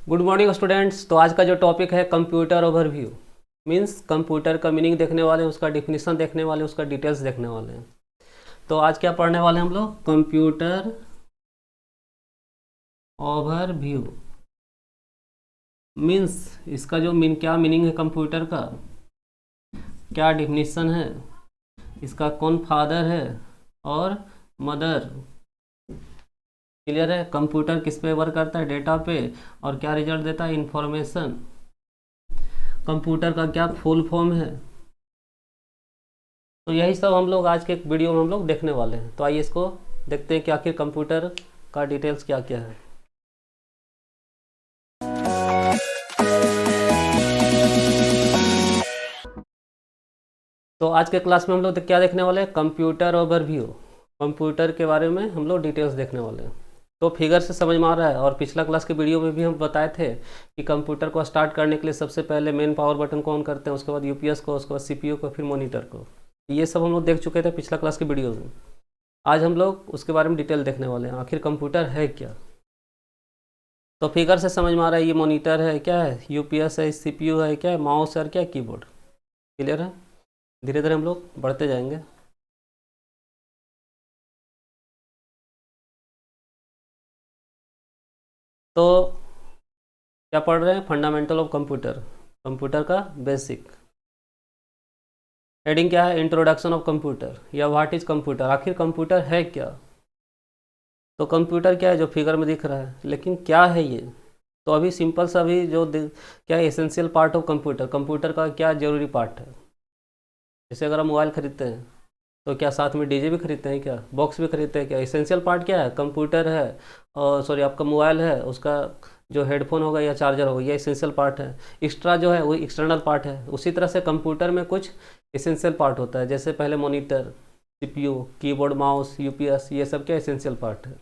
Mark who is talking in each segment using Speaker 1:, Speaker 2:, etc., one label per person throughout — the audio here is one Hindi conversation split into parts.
Speaker 1: Good morning students. तो आज का जो टॉपिक है कंप्यूटर ओवरव्यू, मींस कंप्यूटर का मीनिंग देखने वाले हैं, उसका डिफिनीशन देखने वाले हैं, उसका डिटेल्स देखने वाले हैं। तो आज क्या पढ़ने वाले हैं हम लोग? कंप्यूटर ओवरव्यू मींस इसका जो क्या मीनिंग है कंप्यूटर का, क्या डिफिनीशन है, इसका कौन फादर है और मदर। क्लियर है? कंप्यूटर किस पे वर्क करता है? डेटा पे। और क्या रिजल्ट देता है? इंफॉर्मेशन। कंप्यूटर का क्या फुल फॉर्म है? तो यही सब हम लोग आज के वीडियो में हम लोग देखने वाले हैं। तो आइए इसको देखते हैं कि आखिर कंप्यूटर का डिटेल्स क्या क्या है। तो आज के क्लास में हम लोग क्या देखने वाले हैं? Computer overview. कंप्यूटर के बारे में हम लोग डिटेल्स देखने वाले हैं। तो फिगर से समझ में आ रहा है। और पिछला क्लास के वीडियो में भी हम बताए थे कि कंप्यूटर को स्टार्ट करने के लिए सबसे पहले मेन पावर बटन को ऑन करते हैं, उसके बाद यूपीएस को, उसके बाद सीपीयू को, फिर मॉनिटर को। ये सब हम लोग देख चुके थे पिछला क्लास के वीडियो में। आज हम लोग उसके बारे में डिटेल देखने वाले हैं, आखिर कंप्यूटर है क्या। तो फिगर से समझ में आ रहा है, ये मॉनिटर है, क्या है, यूपीएस है, सीपीयू है, क्या है, माउस है, क्या कीबोर्ड। क्लियर है? धीरे धीरे हम लोग बढ़ते जाएंगे। तो क्या पढ़ रहे हैं? फंडामेंटल ऑफ कंप्यूटर, कंप्यूटर का बेसिक। हेडिंग क्या है? इंट्रोडक्शन ऑफ कंप्यूटर या व्हाट इज कंप्यूटर। आखिर कंप्यूटर है क्या? तो कंप्यूटर क्या है? जो फिगर में दिख रहा है, लेकिन क्या है ये? तो अभी सिंपल सा भी क्या है, essential part of computer. Computer का क्या जरूरी पार्ट है? जैसे अगर हम मोबाइल खरीदते हैं तो क्या साथ में डीजे भी खरीदते हैं, क्या बॉक्स भी खरीदते हैं? क्या एसेंशियल पार्ट क्या है? कंप्यूटर है, और सॉरी आपका मोबाइल है, उसका जो हेडफोन होगा या चार्जर होगा, ये एसेंशियल पार्ट है। एक्स्ट्रा जो है वो एक्सटर्नल पार्ट है। उसी तरह से कंप्यूटर में कुछ एसेंशियल पार्ट होता है, जैसे पहले monitor, CPU, keyboard, mouse, UPS, ये सब क्या एसेंशियल पार्ट है।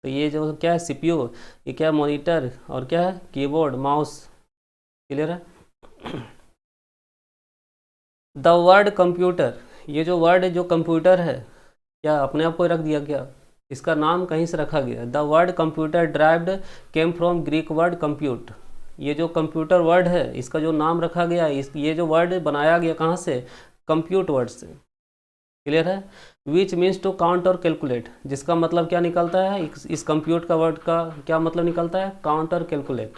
Speaker 1: तो ये जो क्या है सीपीयू, ये क्या है मॉनिटर, और क्या है कीबोर्ड, माउस। क्लियर है? द वर्ड कंप्यूटर, ये जो वर्ड है, जो कंप्यूटर है, क्या अपने आप को रख दिया क्या? इसका नाम कहीं से रखा गया। The word computer derived came from Greek word compute. ये जो कंप्यूटर वर्ड है, इसका जो नाम रखा गया, ये जो वर्ड बनाया गया कहाँ से? कंप्यूट वर्ड से। क्लियर है? विच मीन्स टू काउंट और कैलकुलेट, जिसका मतलब क्या निकलता है? इस कंप्यूट का वर्ड का क्या मतलब निकलता है? काउंट और कैलकुलेट।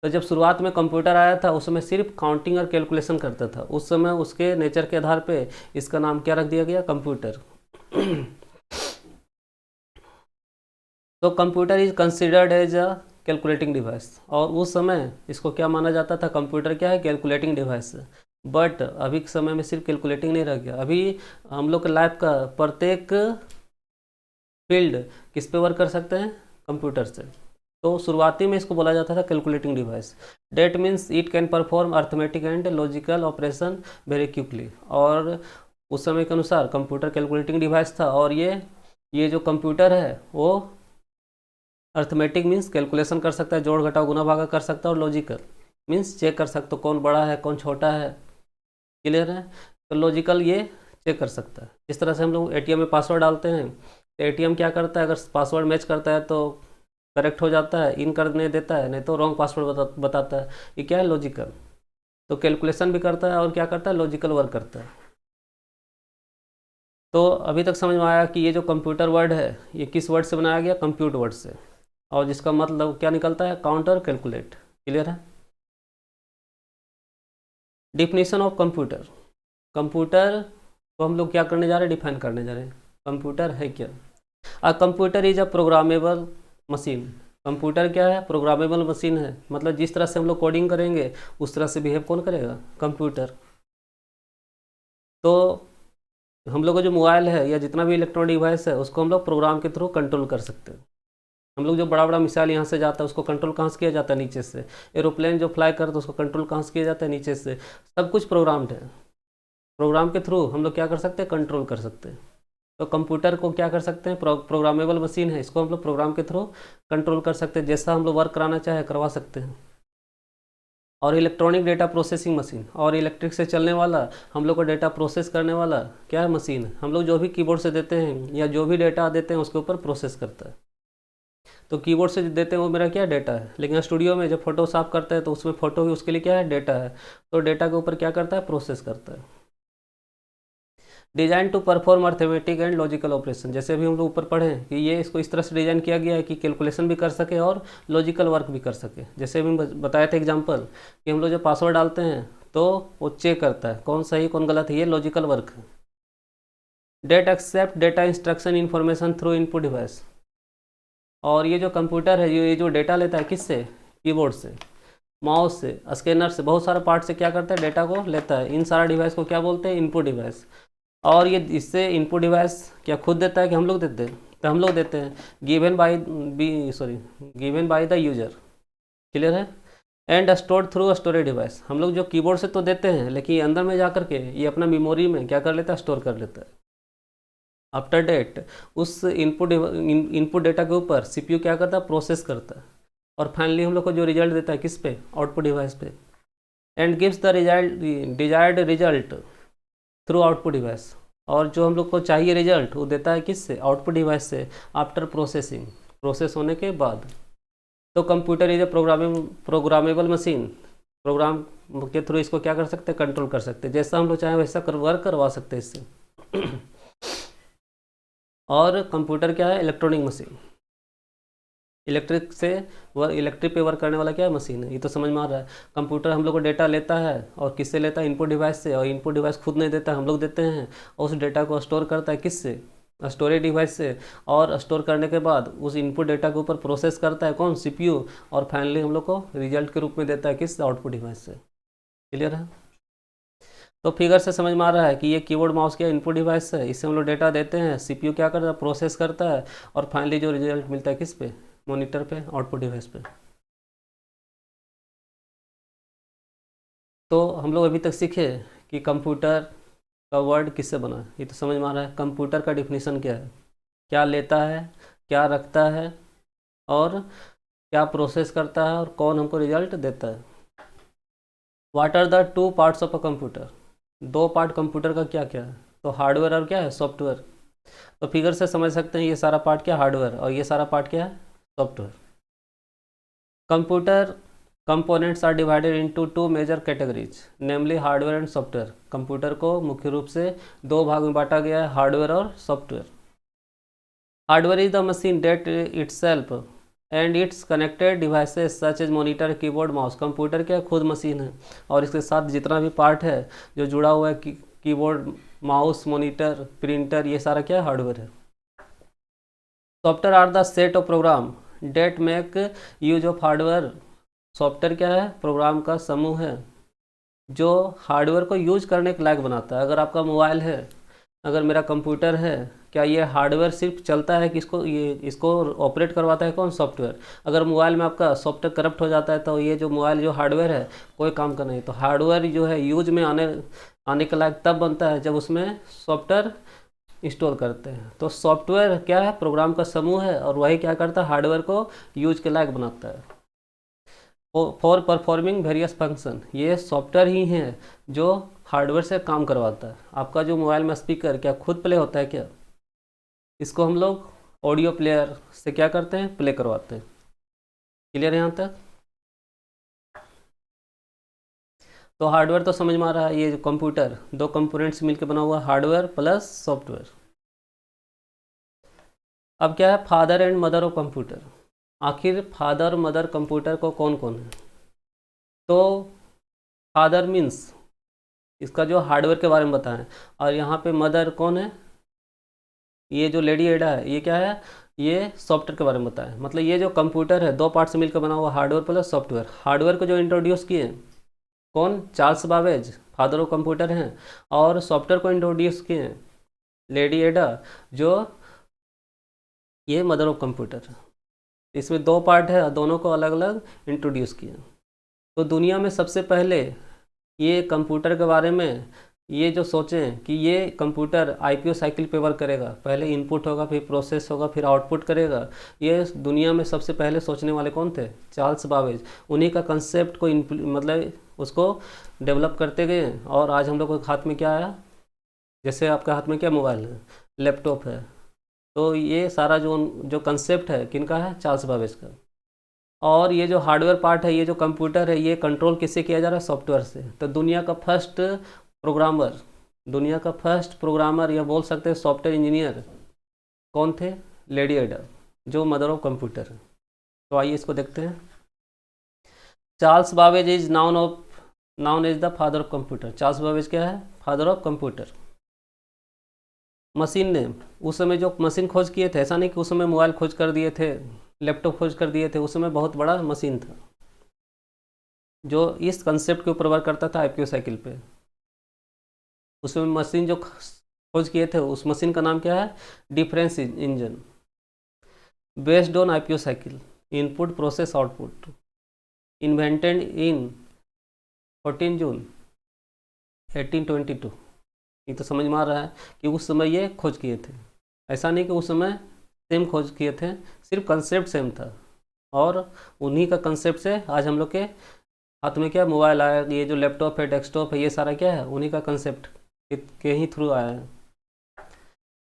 Speaker 1: तो जब शुरुआत में कंप्यूटर आया था, उस समय सिर्फ काउंटिंग और कैलकुलेशन करता था। उस समय उसके नेचर के आधार पे इसका नाम क्या रख दिया गया? कंप्यूटर। तो computer is considered as a calculating device. और उस समय इसको क्या माना जाता था? कंप्यूटर क्या है? Calculating device. बट अभी के समय में सिर्फ कैलकुलेटिंग नहीं रह गया। अभी हम लोग के लाइफ का प्रत्येक फील्ड किस पे वर्क कर सकते हैं? कंप्यूटर से। तो शुरुआती में इसको बोला जाता था calculating device. That means it can perform arithmetic and logical operation very quickly. और उस समय के अनुसार कंप्यूटर कैलकुलेटिंग डिवाइस था। और ये जो कंप्यूटर है वो अर्थमेटिक मीन्स कैलकुलेशन कर सकता है, जोड़ घटाव गुना भागा कर सकता है, और लॉजिकल मीन्स चेक कर सकते हो कौन बड़ा है कौन छोटा है। क्लियर है? तो लॉजिकल ये चेक कर सकता है। इस तरह से हम लोग एटीएम में पासवर्ड डालते हैं, तो एटीएम क्या करता है? अगर पासवर्ड मैच करता है तो करेक्ट हो जाता है, इन करने देता है, नहीं तो रॉन्ग पासवर्ड बताता है। ये क्या है? लॉजिकल। तो कैलकुलेशन भी करता है और क्या करता है? लॉजिकल वर्क करता है। तो अभी तक समझ में आया कि ये जो कंप्यूटर वर्ड है, ये किस वर्ड से बनाया गया? कंप्यूट वर्ड से। और जिसका मतलब क्या निकलता है? काउंट और कैलकुलेट। क्लियर है? Definition of computer. कंप्यूटर को हम लोग क्या करने जा रहे हैं? डिफाइन करने जा रहे हैं। कंप्यूटर है क्या? A computer is a programmable machine. Computer क्या है? प्रोग्रामेबल मशीन है। मतलब जिस तरह से हम लोग कोडिंग करेंगे उस तरह से बिहेव कौन करेगा? कंप्यूटर। तो हम लोग का जो मोबाइल है या जितना भी इलेक्ट्रॉनिक डिवाइस है, उसको हम लोग प्रोग्राम के थ्रू कंट्रोल कर सकते हैं। हम लोग जो बड़ा बड़ा मिसाइल यहाँ से जाता है, उसको कंट्रोल कहाँ से किया जाता है? नीचे से। एरोप्लेन जो फ्लाई करता है, उसको कंट्रोल कहाँ से किया जाता है? नीचे से। सब कुछ प्रोग्राम्ड है। प्रोग्राम के थ्रू हम लोग क्या कर सकते हैं? कंट्रोल कर सकते हैं। तो कंप्यूटर को क्या कर सकते हैं? प्रोग्रामेबल मशीन है, इसको हम लोग प्रोग्राम के थ्रू कंट्रोल कर सकते हैं। जैसा हम लोग वर्क कराना चाहे करवा सकते हैं। और इलेक्ट्रॉनिक डेटा प्रोसेसिंग मशीन, और इलेक्ट्रिक से चलने वाला, हम लोग को डेटा प्रोसेस करने वाला क्या है? मशीन। हम लोग जो भी कीबोर्ड से देते हैं या जो भी डेटा देते हैं उसके ऊपर प्रोसेस करता है। तो कीबोर्ड से जो देते हैं वो मेरा क्या डेटा है, लेकिन स्टूडियो में जब फोटो साफ करते हैं तो उसमें फ़ोटो भी उसके लिए क्या है, डेटा है। तो डेटा के ऊपर क्या करता है, प्रोसेस करता है। Design to perform arithmetic and logical operation, जैसे अभी हम लोग ऊपर पढ़े कि ये इसको इस तरह से डिजाइन किया गया है कि कैलकुलेशन भी कर सके और लॉजिकल वर्क भी कर सके। जैसे अभी बताया था एग्जांपल कि हम लोग जब पासवर्ड डालते हैं तो वो चेक करता है कौन सही कौन गलत है, ये लॉजिकल वर्क है। That accept data instruction information through input device, और ये जो कंप्यूटर है ये जो डेटा लेता है किससे, कीबोर्ड से, माउस से, स्कैनर से, बहुत सारे पार्ट से क्या करता है, डेटा को लेता है। इन सारा डिवाइस को क्या बोलते हैं, इनपुट डिवाइस। और ये इससे इनपुट डिवाइस क्या खुद देता है कि हम लोग देते हैं, तो हम लोग देते हैं, given by the user. Clear है। And stored through storage device, हम लोग जो कीबोर्ड से तो देते हैं लेकिन अंदर में जा करके ये अपना मेमोरी में क्या कर लेता है, स्टोर कर लेता है। आफ्टर डेट उस इनपुट डेटा के ऊपर सीपीयू क्या करता है, प्रोसेस करता है, और फाइनली हम लोग को जो रिजल्ट देता है किस पे, आउटपुट डिवाइस पे। And gives the desired result through output device, और जो हम लोग को चाहिए रिजल्ट वो देता है किससे, आउटपुट डिवाइस से, आफ्टर प्रोसेसिंग, प्रोसेस होने के बाद। तो computer is a programmable machine, program के थ्रू इसको क्या कर सकते हैं, कंट्रोल कर सकते हैं, जैसा हम लोग चाहें वैसा वर्क करवा सकते हैं इससे। और कंप्यूटर क्या है, इलेक्ट्रॉनिक मशीन, इलेक्ट्रिक पे वर्क करने वाला क्या है, मशीन है। ये तो समझ में आ रहा है। कंप्यूटर हम लोग को डेटा लेता है और किससे लेता है, इनपुट डिवाइस से, और इनपुट डिवाइस खुद नहीं देता, हम लोग देते हैं, और उस डेटा को स्टोर करता है किससे, स्टोरेज डिवाइस से, और स्टोर करने के बाद उस इनपुट डेटा के ऊपर प्रोसेस करता है कौन, सीपीयू, और फाइनली हम लोग को रिजल्ट के रूप में देता है किस, आउटपुट डिवाइस से। क्लियर है। तो फिगर से समझ में आ रहा है कि ये कीबोर्ड माउस क्या इनपुट डिवाइस है, इससे हम लोग डेटा देते हैं, सीपीयू क्या करता है, प्रोसेस करता है, और फाइनली जो रिजल्ट मिलता है किस पे, मॉनिटर पे, आउटपुट डिवाइस पे। तो हम लोग अभी तक सीखे कि कंप्यूटर का वर्ड किससे बना है, ये तो समझ में आ रहा है। कंप्यूटर का डिफिनीशन क्या है, क्या लेता है, क्या रखता है, और क्या प्रोसेस करता है, और कौन हमको रिजल्ट देता है। What are the two parts of a computer, दो पार्ट कंप्यूटर का क्या क्या है, तो हार्डवेयर और क्या है, सॉफ्टवेयर। तो फिगर से समझ सकते हैं ये सारा पार्ट क्या, हार्डवेयर, और ये सारा पार्ट क्या है, software. Computer components are divided into two major categories, namely hardware and software. Computer को मुख्य रूप से दो भाग में बांटा गया है, हार्डवेयर और software. Hardware is the machine that itself and its connected devices such as monitor, keyboard, mouse. Computer क्या खुद मशीन है, और इसके साथ जितना भी पार्ट है जो जुड़ा हुआ है, कीबोर्ड, माउस, मॉनिटर, प्रिंटर, ये सारा क्या है, हार्डवेयर है। Software are the set of program that make use of hardware. Software क्या है, प्रोग्राम का समूह है जो हार्डवेयर को यूज करने के लायक बनाता है। अगर आपका मोबाइल है, अगर मेरा कंप्यूटर है, क्या ये हार्डवेयर सिर्फ चलता है कि इसको ऑपरेट करवाता है कौन, सॉफ्टवेयर। अगर मोबाइल में आपका सॉफ्टवेयर करप्ट हो जाता है तो ये जो मोबाइल जो हार्डवेयर है कोई काम का नहीं। तो हार्डवेयर जो है यूज में आने के लायक तब बनता है जब उसमें सॉफ्टवेयर इंस्टॉल करते हैं। तो सॉफ्टवेयर क्या है, प्रोग्राम का समूह है, और वही क्या करता है, हार्डवेयर को यूज के लायक बनाता है। फॉर परफॉर्मिंग वेरियस फंक्शन, ये सॉफ्टवेयर ही हैं जो हार्डवेयर से काम करवाता है। आपका जो मोबाइल में स्पीकर क्या खुद प्ले होता है क्या, इसको हम लोग ऑडियो प्लेयर से क्या करते हैं, प्ले करवाते हैं। क्लियर है यहाँ तक। तो हार्डवेयर तो समझ में आ रहा है, ये जो कंप्यूटर दो कंपोनेंट्स मिलकर बना हुआ हार्डवेयर प्लस सॉफ्टवेयर। अब क्या है, father and mother of computer. आखिर फादर मदर कंप्यूटर को कौन कौन है, तो फादर मीन्स इसका जो हार्डवेयर के बारे में बताएं, और यहाँ पे मदर कौन है, ये जो लेडी एडा है ये क्या है, ये सॉफ्टवेयर के बारे में बताएं। मतलब ये जो कंप्यूटर है दो पार्ट से मिलकर बना हुआ हार्डवेयर प्लस सॉफ्टवेयर। हार्डवेयर को जो इंट्रोड्यूस किए कौन, Charles Babbage, father of computer हैं, और सॉफ्टवेयर को इंट्रोड्यूस किए लेडी एडा, जो ये मदर ऑफ कंप्यूटर है। इसमें दो पार्ट है, दोनों को अलग अलग इंट्रोड्यूस किया। तो दुनिया में सबसे पहले ये कंप्यूटर के बारे में ये जो सोचें कि ये कंप्यूटर आईपीओ साइकिल पे वर्क करेगा, पहले इनपुट होगा फिर प्रोसेस होगा फिर आउटपुट करेगा, ये दुनिया में सबसे पहले सोचने वाले कौन थे, चार्ल्स बाबेज। उन्हीं का कंसेप्ट को मतलब उसको डेवलप करते गए, और आज हम लोग के हाथ में क्या आया, जैसे आपके हाथ में क्या मोबाइल है, लैपटॉप है, तो ये सारा जो जो कंसेप्ट है किनका है, चार्ल्स बाबेज का। और ये जो हार्डवेयर पार्ट है, ये जो कंप्यूटर है, ये कंट्रोल किससे किया जा रहा है, सॉफ्टवेयर से। तो दुनिया का फर्स्ट प्रोग्रामर या बोल सकते हैं सॉफ्टवेयर इंजीनियर कौन थे, लेडी एडा, जो मदर ऑफ कंप्यूटर है। तो आइए इसको देखते हैं। Charles Babbage is known as the father of computer. Charles Babbage क्या है, फादर ऑफ कंप्यूटर। मशीन ने उस समय जो मशीन खोज किए थे, ऐसा नहीं कि उस समय मोबाइल खोज कर दिए थे, लैपटॉप खोज कर दिए थे, उस समय बहुत बड़ा मशीन था जो इस कंसेप्ट के ऊपर वर्क करता था, आईपीओ साइकिल पे। उसमें मशीन जो खोज किए थे, उस मशीन का नाम क्या है, difference engine, based on IPO cycle, input process output, invented in 14 जून 1822। ये तो समझ में आ रहा है कि उस समय ये खोज किए थे। ऐसा नहीं कि उस समय सेम खोज किए थे, सिर्फ कंसेप्ट सेम था। और उन्हीं का कंसेप्ट से आज हम लोग के हाथ में क्या मोबाइल आया, ये जो लैपटॉप है, डेस्कटॉप है, ये सारा क्या है, उन्हीं का कंसेप्ट के ही थ्रू आया है।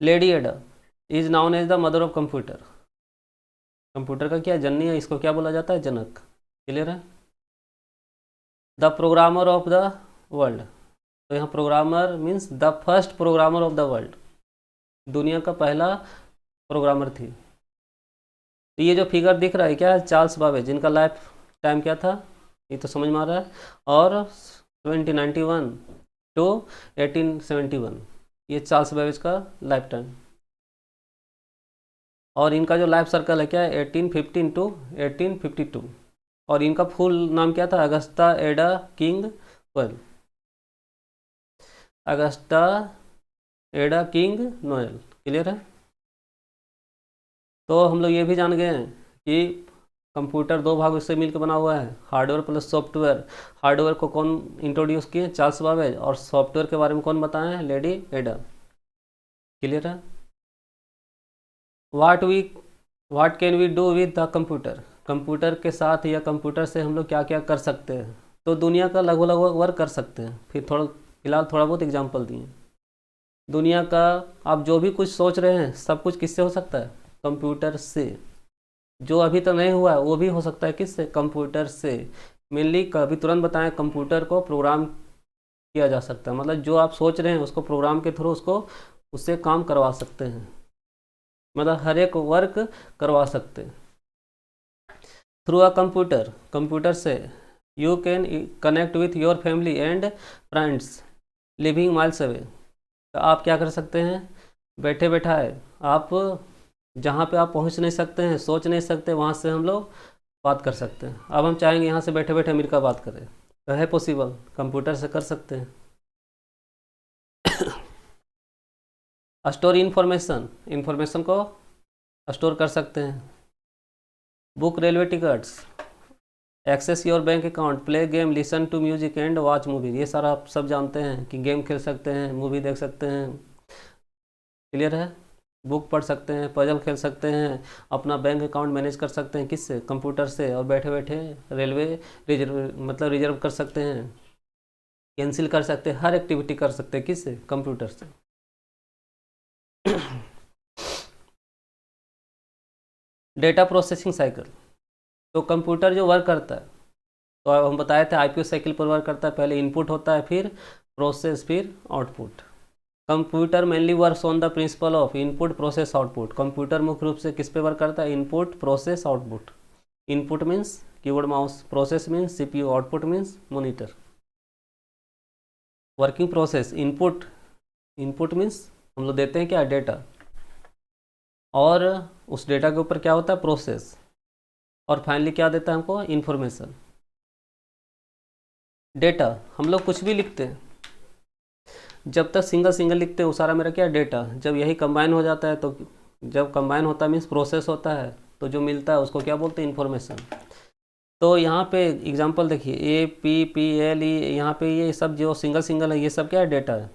Speaker 1: Lady Ada is known as the mother of computer. Computer का क्या जननी है, इसको क्या बोला जाता है, जनक। क्लियर है। The programmer of the world, तो यहाँ programmer means the first programmer of the world, दुनिया का पहला प्रोग्रामर थी। तो ये जो फिगर दिख रहा है क्या है, चार्ल्स बाबेज, जिनका लाइफ टाइम क्या था, ये तो समझ में आ रहा है। और 1791 टू 1871, ये चार्ल्स बाबेज का लाइफ टाइम। और इनका जो लाइफ सर्कल है क्या है, 1815 टू 1852। और इनका फुल नाम क्या था, अगस्टा एडा किंग नोएल। अगस्टा एडा किंग नोएल। क्लियर है। तो हम लोग ये भी जान गए हैं कि कंप्यूटर दो भागों से मिलकर बना हुआ है, हार्डवेयर प्लस सॉफ्टवेयर। हार्डवेयर को कौन इंट्रोड्यूस किए, चार्ल्स बाबेज। और सॉफ्टवेयर के बारे में कौन बताए हैं, लेडी एडा। क्लियर है। What can we do with the computer, computer के साथ या कंप्यूटर से हम लोग क्या क्या कर सकते हैं। तो दुनिया का लगभग लगभग वर्क कर सकते हैं। फिर फिलहाल थोड़ा बहुत एग्जाम्पल दिए। दुनिया का आप जो भी कुछ सोच रहे हैं, सब कुछ किससे हो सकता है, कंप्यूटर से। जो अभी तक नहीं हुआ है वो भी हो सकता है, किससे, कंप्यूटर से। मेनली कभी तुरंत बताएं, कंप्यूटर को प्रोग्राम किया जा सकता है, मतलब जो आप सोच रहे हैं उसको प्रोग्राम के थ्रू उससे काम करवा सकते हैं, मतलब हर एक वर्क करवा सकते हैं थ्रू अ कंप्यूटर से। You can connect with your family and friends living miles away. तो आप क्या कर सकते हैं, बैठे बैठाए आप जहाँ पे आप पहुँच नहीं सकते हैं, सोच नहीं सकते, वहाँ से हम लोग बात कर सकते हैं। अब हम चाहेंगे यहाँ से बैठे बैठे अमेरिका बात करें, तो है पॉसिबल, कंप्यूटर से कर सकते हैं। स्टोर इन्फॉर्मेशन को स्टोर कर सकते हैं। Book railway tickets, access your bank account, play game, listen to music and watch movie. ये सारा आप सब जानते हैं कि गेम खेल सकते हैं, मूवी देख सकते हैं। क्लियर है। बुक पढ़ सकते हैं, पजल खेल सकते हैं, अपना बैंक अकाउंट मैनेज कर सकते हैं, किससे, कंप्यूटर से। और बैठे बैठे रेलवे रिजर्व कर सकते हैं, कैंसिल कर सकते हैं, हर एक्टिविटी कर सकते हैं, किससे, कंप्यूटर से। डेटा प्रोसेसिंग साइकिल, तो कंप्यूटर जो वर्क करता है, तो हम बताए थे आईपीओ साइकिल पर वर्क करता है। पहले इनपुट होता है, फिर प्रोसेस, फिर output. Computer mainly works on the principle of input process output. Computer मुख्य रूप से किस पे वर्क करता है, input process output. Input means keyboard mouse, process means CPU, output means monitor. Working process, input means हम लोग देते हैं क्या, डेटा, और उस डेटा के ऊपर क्या होता है, प्रोसेस, और फाइनली क्या देता है हमको, इन्फॉर्मेशन। डेटा हम लोग कुछ भी लिखते हैं, जब तक सिंगल सिंगल लिखते हैं वो सारा मेरा क्या, डेटा। जब यही कंबाइन हो जाता है, तो जब कंबाइन होता है मीन्स प्रोसेस होता है, तो जो मिलता है उसको क्या बोलते हैं, इन्फॉर्मेशन। तो यहाँ पे एग्जांपल देखिए, APPLE, यहाँ पे ये सब जो सिंगल सिंगल है, ये सब क्या है, डेटा है।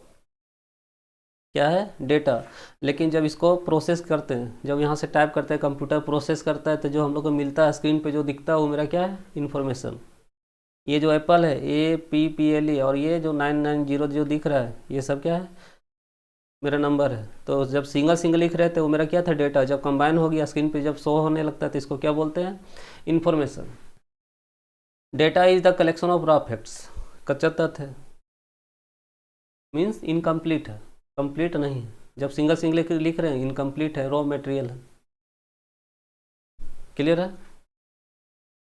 Speaker 1: क्या है, डेटा। लेकिन जब इसको प्रोसेस करते हैं, जब यहाँ से टाइप करते हैं, कंप्यूटर प्रोसेस करता है, तो जो हम लोग को मिलता है स्क्रीन पे जो दिखता है वो मेरा क्या है, इन्फॉर्मेशन। ये जो एप्पल है, APPLE, और ये जो 990 जो दिख रहा है, ये सब क्या है, मेरा नंबर है। तो जब सिंगल सिंगल लिख रहे थे वो मेरा क्या था, डेटा। जब कंबाइन हो गया स्क्रीन पे जब शो होने लगता है तो इसको क्या बोलते हैं, information. Data is the collection of raw facts, कच्चा तथ्य है, मीन्स इनकम्प्लीट है, कंप्लीट नहीं है। जब सिंगल सिंगल लिख रहे हैं इनकम्प्लीट है, रॉ मटेरियल है। क्लियर है।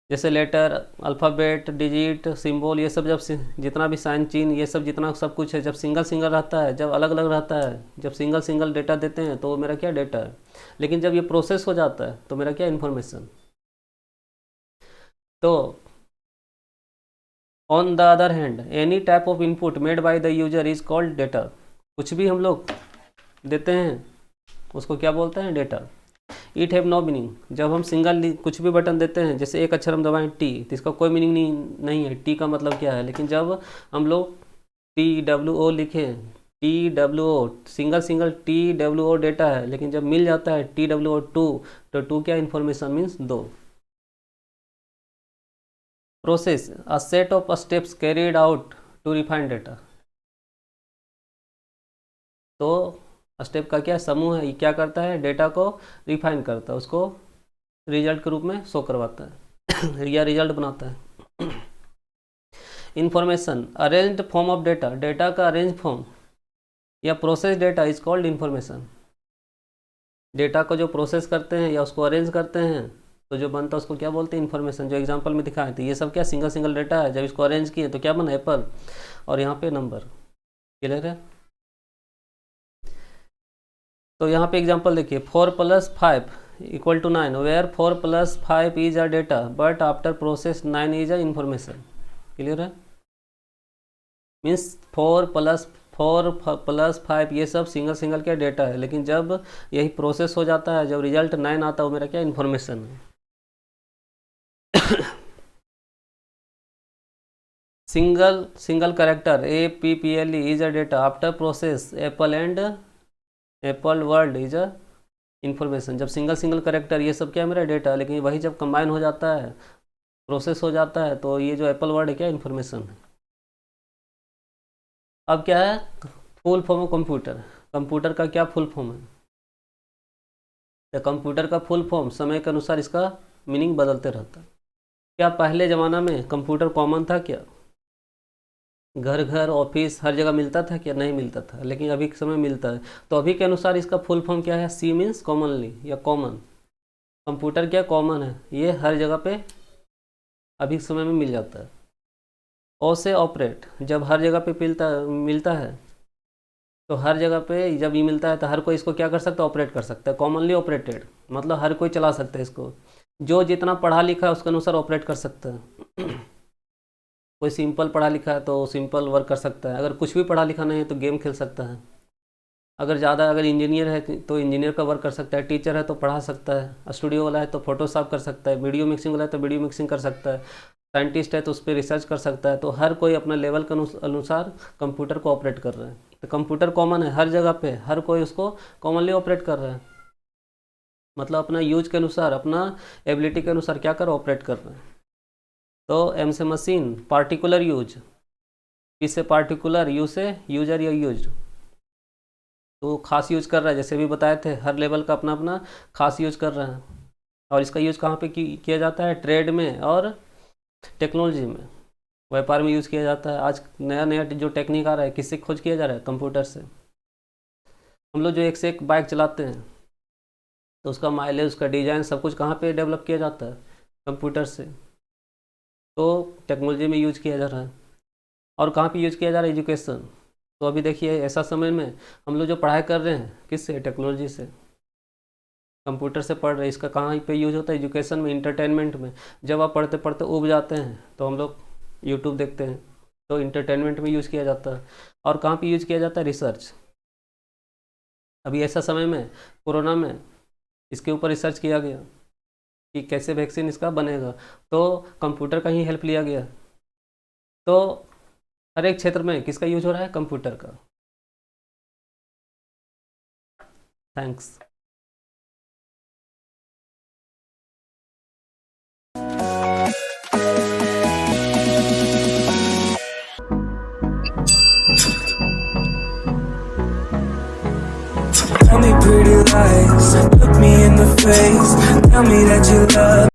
Speaker 1: जैसे लेटर, अल्फ़ाबेट, डिजिट, सिंबल, ये सब जब जितना भी साइन चिन्ह ये सब जितना सब कुछ है, जब सिंगल सिंगल रहता है, जब अलग अलग रहता है, जब सिंगल सिंगल डेटा देते हैं तो वो मेरा क्या, डेटा है। लेकिन जब ये प्रोसेस हो जाता है तो मेरा क्या, इन्फॉर्मेशन। तो on the other hand any type of input made by the user is called data. कुछ भी हम लोग देते हैं उसको क्या बोलते हैं, data. It have no meaning. जब हम सिंगल कुछ भी बटन देते हैं, जैसे एक अक्षर हम दबाएं टी, तो इसका कोई मीनिंग नहीं है, टी का मतलब क्या है। लेकिन जब हम लोग TWO लिखें, TWO, single single TWO data है, लेकिन जब मिल जाता है TWO2, तो टू क्या, इन्फॉर्मेशन, मीन्स दो। Process a set of steps carried out to refine data. तो स्टेप का क्या समूह है, ये क्या करता है, डेटा को रिफाइन करता है, उसको रिजल्ट के रूप में शो करवाता है या रिजल्ट बनाता है। Information arranged form of data, data का अरेंज फॉर्म या process data is called information. Data को जो प्रोसेस करते हैं या उसको अरेंज करते हैं तो जो बनता है उसको क्या बोलते हैं, इन्फॉर्मेशन। जो एग्जांपल में दिखाए थे ये सब क्या, सिंगल सिंगल डेटा है। जब इसको अरेंज किए तो क्या बना, एप्पल, और यहाँ पे नंबर। क्लियर है। तो यहाँ पे एग्जांपल देखिए, 4+5 equal to 9, where 4+5 is a data but after process 9 is a information. Clear है। मीन्स 4+4+5 ये सब सिंगल सिंगल क्या, डेटा है। लेकिन जब यही प्रोसेस हो जाता है, जब रिजल्ट 9 आता है, वो मेरा क्या, इन्फॉर्मेशन है। Single single character APPLE is a data after process Apple and Apple world is a information. जब सिंगल सिंगल करेक्टर ये सब क्या, मेरा डेटा। लेकिन वही जब कंबाइन हो जाता है, प्रोसेस हो जाता है, तो ये जो एप्पल वर्ड है क्या, इन्फॉर्मेशन है। अब क्या है, full form of computer. Computer का क्या फुल फॉर्म है, तो कंप्यूटर का फुल फॉर्म समय के अनुसार इसका मीनिंग बदलते रहता है। क्या पहले ज़माना में कंप्यूटर कॉमन था क्या, घर घर ऑफिस हर जगह मिलता था क्या, नहीं मिलता था। लेकिन अभी के समय मिलता है। तो अभी के अनुसार इसका फुल फॉर्म क्या है, C मीन्स कॉमनली या कॉमन। कंप्यूटर क्या, कॉमन है, ये हर जगह पे अभी के समय में मिल जाता है। ओ से ऑपरेट, जब हर जगह पे मिलता है तो हर जगह पे जब ये मिलता है तो हर कोई इसको क्या कर सकता है, ऑपरेट कर सकता है। कॉमनली ऑपरेटेड मतलब हर कोई चला सकता है इसको, जो जितना पढ़ा लिखा है उसके अनुसार ऑपरेट कर सकता है। कोई सिंपल पढ़ा लिखा है तो सिंपल वर्क कर सकता है, अगर कुछ भी पढ़ा लिखा नहीं है तो गेम खेल सकता है। अगर इंजीनियर है तो इंजीनियर का वर्क कर सकता है, टीचर है तो पढ़ा सकता है, स्टूडियो वाला है तो फोटोशॉप कर सकता है, वीडियो मिक्सिंग वाला है तो वीडियो मिक्सिंग कर सकता है, साइंटिस्ट है तो उस पर रिसर्च कर सकता है। तो हर कोई अपना लेवल के अनुसार कंप्यूटर को ऑपरेट कर रहा है। तो कंप्यूटर कॉमन है हर जगह पे, हर कोई उसको कॉमनली ऑपरेट कर रहा है। मतलब अपना यूज के अनुसार, अपना एबिलिटी के अनुसार क्या कर ऑपरेट कर रहा है। तो एम से मशीन, पार्टिकुलर यूज, पी से पार्टिकुलर, यू से यूजर या यूज, तो खास यूज कर रहा है। जैसे भी बताए थे हर लेवल का अपना अपना खास यूज कर रहा है। और इसका यूज कहाँ पे किया जाता है, ट्रेड में और टेक्नोलॉजी में, व्यापार में यूज़ किया जाता है। आज नया नया जो टेक्निक आ रहा है किससे खोज किया जा रहा है, कंप्यूटर से। हम लोग जो एक से एक बाइक चलाते हैं तो उसका माइलेज, उसका डिज़ाइन सब कुछ कहाँ पे डेवलप किया जाता है, कंप्यूटर से। तो टेक्नोलॉजी में यूज किया जा रहा है। और कहाँ पे यूज किया जा रहा है, एजुकेशन। तो अभी देखिए ऐसा समय में हम लोग जो पढ़ाई कर रहे हैं किससे, टेक्नोलॉजी से, कंप्यूटर से पढ़ रहे हैं। इसका कहाँ पे यूज होता है, एजुकेशन में, इंटरटेनमेंट में। जब आप पढ़ते पढ़ते उब जाते हैं तो हम लोग यूट्यूब देखते हैं, तो इंटरटेनमेंट में यूज़ किया जाता है। और कहाँ पे यूज़ किया जाता है, रिसर्च। अभी ऐसा समय में कोरोना में इसके ऊपर रिसर्च किया गया कि कैसे वैक्सीन इसका बनेगा, तो कंप्यूटर का ही हेल्प लिया गया। तो हर एक क्षेत्र में किसका यूज हो रहा है, कंप्यूटर का। Thanks.
Speaker 2: pretty lies. Look me in the face, tell me that you love